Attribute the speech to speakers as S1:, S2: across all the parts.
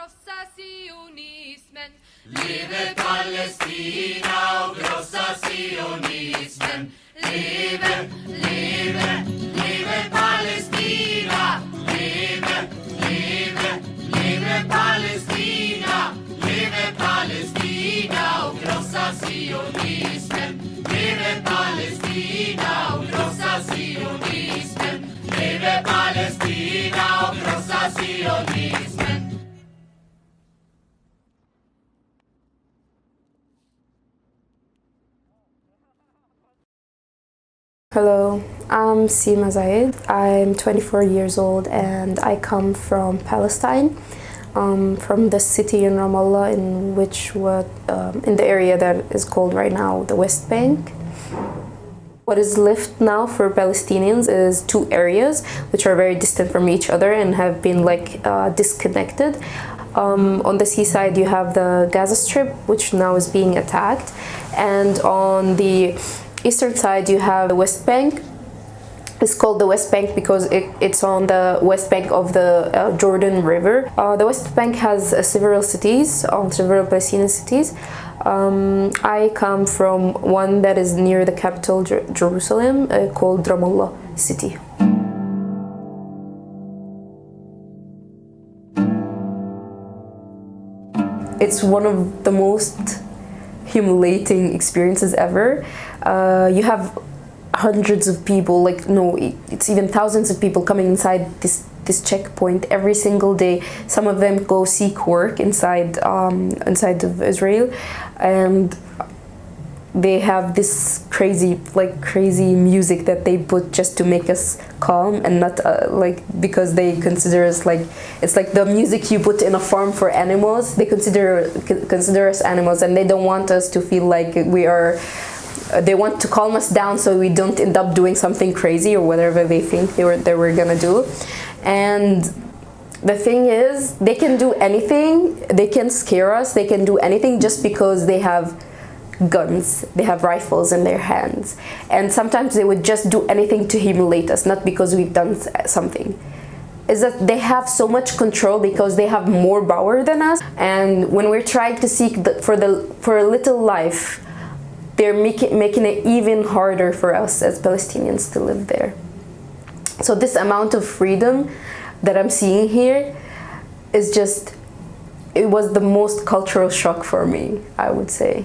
S1: krossa sionismen.
S2: Leve Palestina och krossa sionismen. Leve, leve, leve Palestina. Leve, leve, leve Palestina. Leve Palestina och krossa sionismen. Leve Palestina och krossa sionismen. Leve Palestina och krossa sionismen.
S3: Hello, I'm Sima Zayed. I'm 24 years old and I come from Palestine, from the city in Ramallah, in the area that is called right now the West Bank. What is left now for Palestinians is two areas which are very distant from each other and have been disconnected. On the seaside you have the Gaza Strip, which now is being attacked, and on the eastern side you have the West Bank. It's called the West Bank because it's on the west bank of the Jordan River. The West Bank has several cities, several Palestinian cities. I come from one that is near the capital, Jerusalem, called Ramallah city. It's one of the most humiliating experiences ever. You have hundreds of people, it's even thousands of people coming inside this checkpoint every single day. Some of them go seek work inside of Israel, and they have this crazy music that they put just to make us calm, and not because they consider us it's like the music you put in a farm for animals. They consider us animals, and they don't want us to feel like we are. They want to calm us down so we don't end up doing something crazy or whatever they think they were gonna do. And the thing is, they can do anything. They can scare us. They can do anything just because they have guns. They have rifles in their hands. And sometimes they would just do anything to humiliate us, not because we've done something. Is that they have so much control because they have more power than us. And when we're trying to seek for a little life, they're making it even harder for us as Palestinians to live there. So this amount of freedom that I'm seeing here is it was the most cultural shock for me, I would say.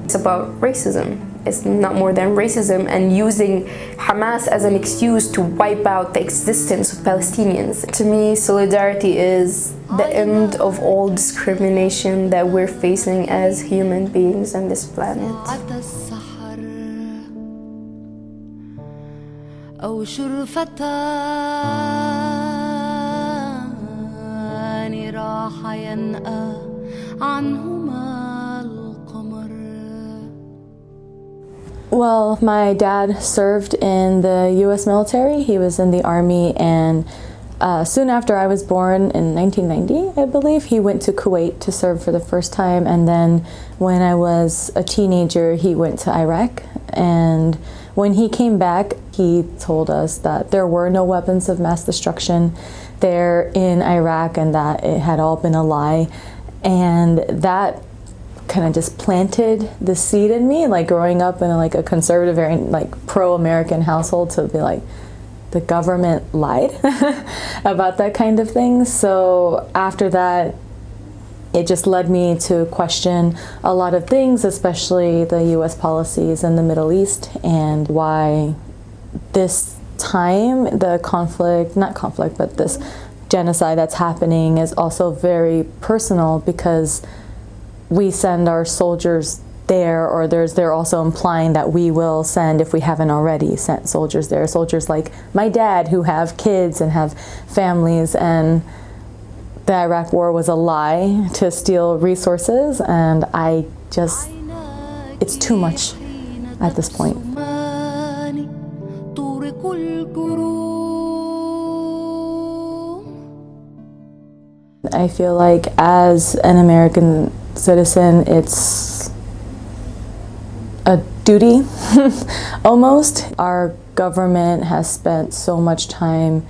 S3: It's about racism. It's not more than racism, and using Hamas as an excuse to wipe out the existence of Palestinians. To me, solidarity is the end of all discrimination that we're facing as human beings on this planet.
S4: أو شرفتان راح ينأى عنهما القمر.
S5: Well, my dad served in the U.S. military. He was in the Army, and soon after I was born in 1990, I believe, he went to Kuwait to serve for the first time. And then when I was a teenager, he went to Iraq. And when he came back, he told us that there were no weapons of mass destruction there in Iraq and that it had all been a lie. And that kind of just planted the seed in me, growing up in a conservative, very pro-American household, to be the government lied about that kind of thing. So after that, it just led me to question a lot of things, especially the US policies in the Middle East, and why this time, this genocide that's happening is also very personal, because we send our soldiers there, or they're also implying that we will send, if we haven't already sent soldiers there, soldiers like my dad who have kids and have families. And the Iraq war was a lie to steal resources, and it's too much at this point. I feel like as an American citizen, it's a duty almost. Our government has spent so much time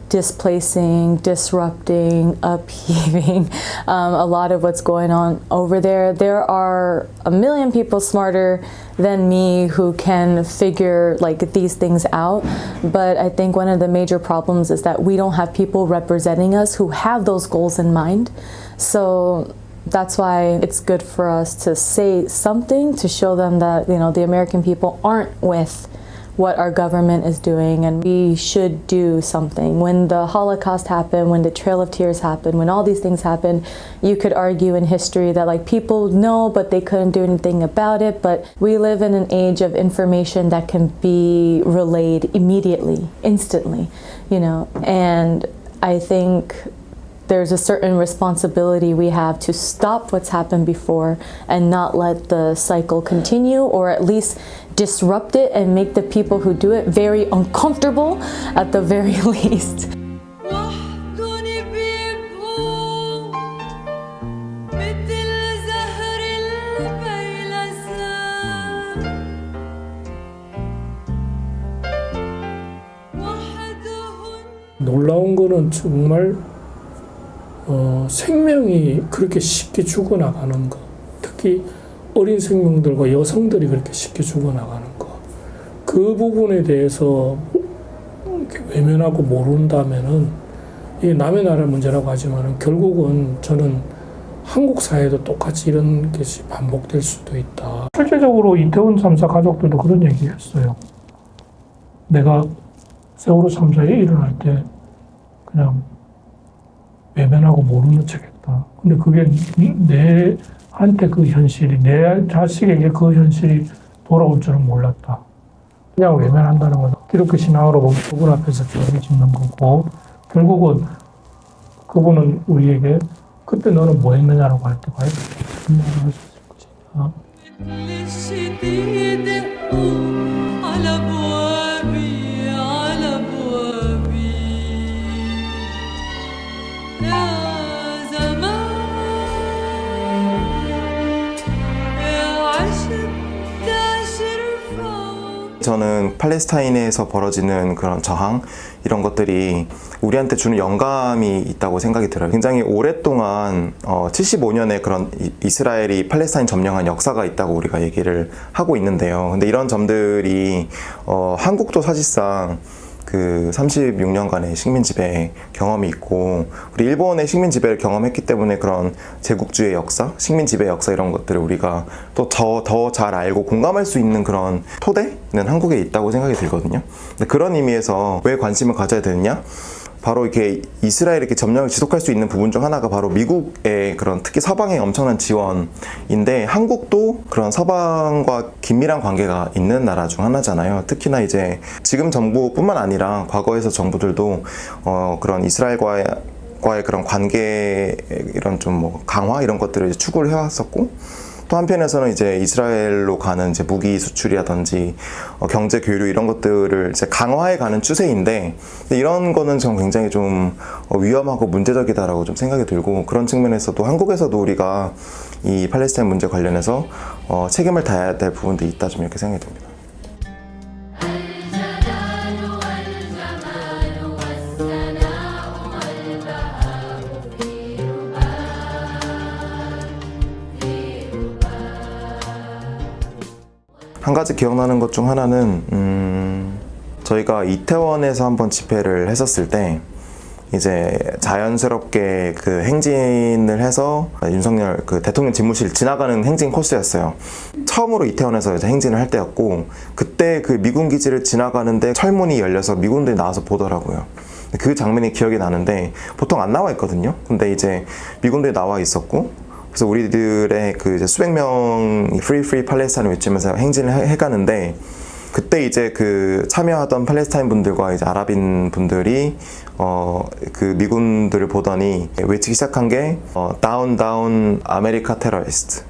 S5: displacing, disrupting, upheaving a lot of what's going on over there. There are a million people smarter than me who can figure like these things out, but I think one of the major problems is that we don't have people representing us who have those goals in mind. So that's why it's good for us to say something to show them that, you know, the American people aren't with what our government is doing, and we should do something. When the Holocaust happened, when the Trail of Tears happened, when all these things happened, you could argue in history that like people know but they couldn't do anything about it, but we live in an age of information that can be relayed immediately, instantly, you know, and I think there's a certain responsibility we have to stop what's happened before and not let the cycle continue, or at least disrupt it and make the people who do it very uncomfortable at the very least.
S6: 놀라운 거는 정말 생명이 그렇게 쉽게 죽어나가는 거, 특히 어린 생명들과 여성들이 그렇게 쉽게 죽어나가는 거, 그 부분에 대해서 이렇게 외면하고 모른다면은 이게 남의 나라 문제라고 하지만은 결국은 저는 한국 사회도 똑같이 이런 것이 반복될 수도 있다. 실제적으로 이태원 참사 가족들도 그런 얘기했어요. 내가 세월호 참사에 일어날 때 그냥 외면하고 모르는 척했다. 근데 그게 내한테 그 현실이, 내 자식에게 그 현실이 돌아올 줄은 몰랐다. 그냥 외면한다는 건 기독교 신앙으로 보면 그분 앞에서 죄를 짓는 거고, 결국은 그분은 우리에게 그때 너는 뭐 했느냐라고 할 때 과연 설명을 할 수 있을 것이냐.
S7: 저는 팔레스타인에서 벌어지는 그런 저항, 이런 것들이 우리한테 주는 영감이 있다고 생각이 들어요. 굉장히 오랫동안 75년에 그런 이스라엘이 팔레스타인 점령한 역사가 있다고 우리가 얘기를 하고 있는데요. 근데 이런 점들이 한국도 사실상 그 36년간의 식민 지배 경험이 있고, 우리 일본의 식민 지배를 경험했기 때문에 그런 제국주의 역사, 식민 지배 역사 이런 것들을 우리가 또 더 잘 알고 공감할 수 있는 그런 토대는 한국에 있다고 생각이 들거든요. 근데 그런 의미에서 왜 관심을 가져야 되느냐? 바로 이렇게 이스라엘이 이렇게 점령을 지속할 수 있는 부분 중 하나가 바로 미국의 그런 특히 서방의 엄청난 지원인데, 한국도 그런 서방과 긴밀한 관계가 있는 나라 중 하나잖아요. 특히나 이제 지금 정부뿐만 아니라 과거에서 정부들도 그런 이스라엘과의 그런 관계 이런 좀 뭐 강화 이런 것들을 이제 추구를 해왔었고, 또 한편에서는 이제 이스라엘로 가는 이제 무기 수출이라든지 경제 교류 이런 것들을 이제 강화해 가는 추세인데, 이런 거는 전 굉장히 좀 위험하고 문제적이다라고 좀 생각이 들고, 그런 측면에서도 한국에서도 우리가 이 팔레스타인 문제 관련해서 책임을 다해야 될 부분도 있다, 좀 이렇게 생각이 듭니다. 한 가지 기억나는 것 중 하나는 저희가 이태원에서 한번 집회를 했었을 때 이제 자연스럽게 그 행진을 해서 윤석열 그 대통령 집무실 지나가는 행진 코스였어요. 처음으로 이태원에서 이제 행진을 할 때였고, 그때 그 미군 기지를 지나가는데 철문이 열려서 미군들이 나와서 보더라고요. 그 장면이 기억이 나는데, 보통 안 나와 있거든요. 근데 이제 미군들이 나와 있었고, 그래서 우리들의 그 이제 수백 명이 프리 팔레스타인을 외치면서 행진을 해가는데, 그때 이제 그 참여하던 팔레스타인 분들과 이제 아랍인 분들이 그 미군들을 보더니 외치기 시작한 게 다운 다운 아메리카 테러리스트,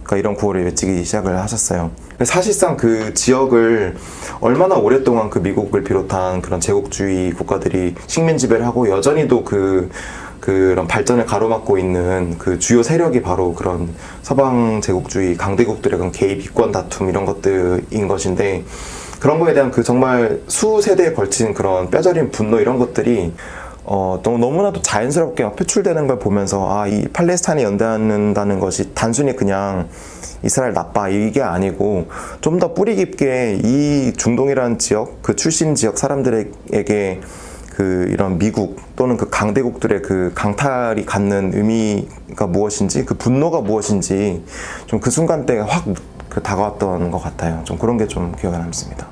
S7: 그러니까 이런 구호를 외치기 시작을 하셨어요. 사실상 그 지역을 얼마나 오랫동안 그 미국을 비롯한 그런 제국주의 국가들이 식민 지배를 하고 여전히도 그 그런 발전을 가로막고 있는 그 주요 세력이 바로 그런 서방 제국주의 강대국들의 그런 개입, 이권 다툼 이런 것들인 것인데, 그런 거에 대한 그 정말 수세대에 걸친 그런 뼈저린 분노 이런 것들이 너무나도 자연스럽게 막 표출되는 걸 보면서, 이 팔레스타인에 연대한다는 것이 단순히 그냥 이스라엘 나빠 이게 아니고 좀 더 뿌리 깊게 이 중동이라는 지역, 그 출신 지역 사람들에게 그 이런 미국 또는 그 강대국들의 그 강탈이 갖는 의미가 무엇인지, 그 분노가 무엇인지 좀 그 순간대에 확 다가왔던 것 같아요. 좀 그런 게 좀 기억에 남습니다.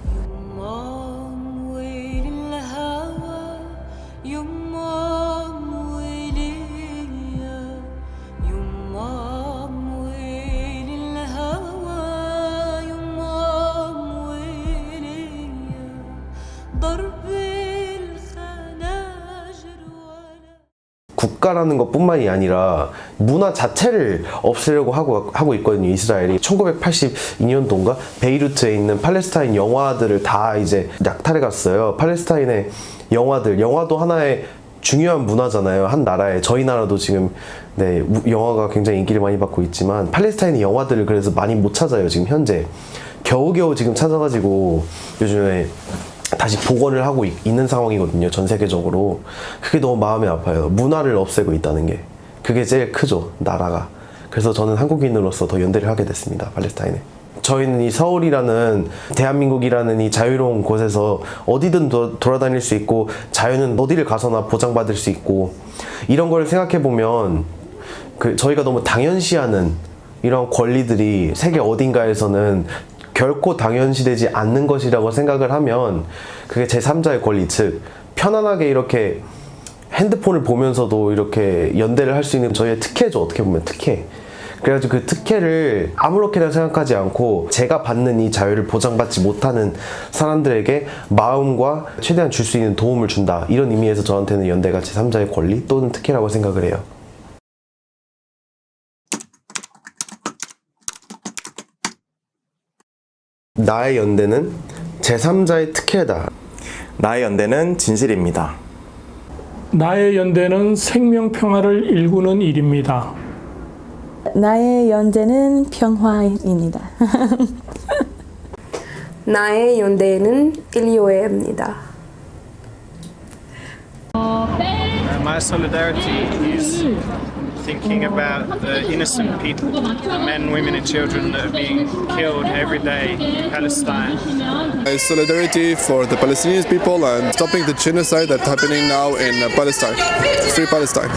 S8: 국가라는 것뿐만이 아니라 문화 자체를 없애려고 하고 있거든요. 이스라엘이 1982년도인가 베이루트에 있는 팔레스타인 영화들을 다 이제 약탈해 갔어요. 팔레스타인의 영화도 하나의 중요한 문화잖아요. 한 나라에. 저희 나라도 지금 영화가 굉장히 인기를 많이 받고 있지만 팔레스타인의 영화들을 그래서 많이 못 찾아요. 지금 현재 겨우겨우 지금 찾아가지고 요즘에 다시 복원을 하고 있는 상황이거든요. 전 세계적으로. 그게 너무 마음이 아파요. 문화를 없애고 있다는 게. 그게 제일 크죠, 나라가. 그래서 저는 한국인으로서 더 연대를 하게 됐습니다, 팔레스타인에. 저희는 이 서울이라는 대한민국이라는 이 자유로운 곳에서 어디든 돌아다닐 수 있고, 자유는 어디를 가서나 보장받을 수 있고, 이런 걸 생각해보면 저희가 너무 당연시하는 이런 권리들이 세계 어딘가에서는 결코 당연시되지 않는 것이라고 생각을 하면, 그게 제3자의 권리, 즉 편안하게 이렇게 핸드폰을 보면서도 이렇게 연대를 할 수 있는 저희의 특혜죠. 어떻게 보면 특혜. 그래가지고 그 특혜를 아무렇게나 생각하지 않고 제가 받는 이 자유를 보장받지 못하는 사람들에게 마음과 최대한 줄 수 있는 도움을 준다, 이런 의미에서 저한테는 연대가 제3자의 권리 또는 특혜라고 생각을 해요. 나의 연대는 제3자의 특혜다.
S7: 나의 연대는 진실입니다.
S6: 나의 연대는 생명 평화를 일구는 일입니다.
S5: 나의 연대는 평화입니다.
S3: 나의 연대는 인류애입니다.
S9: My solidarity is thinking about the innocent people, the men, women and children that are being killed every day in Palestine.
S10: My solidarity for the Palestinian people and stopping the genocide that's happening now in Palestine. Free Palestine.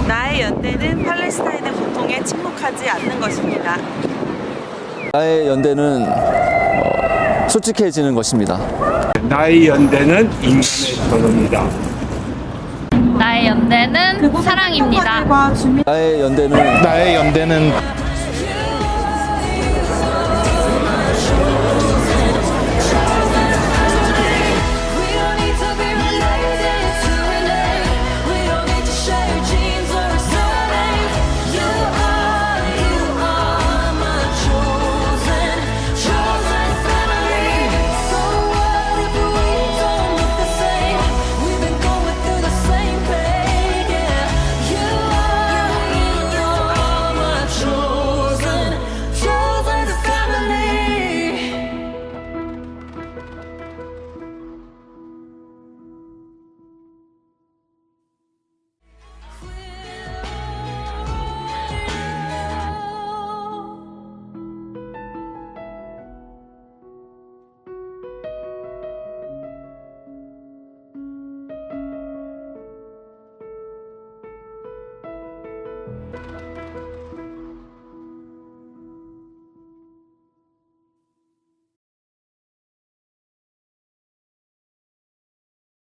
S11: 나의 연대는 팔레스타인의 고통에 침묵하지 않는 것입니다.
S12: 나의 연대는 솔직해지는 것입니다.
S13: 나의 연대는 인간의 전호입니다.
S1: 나의 연대는 사랑입니다.
S12: 나의 연대는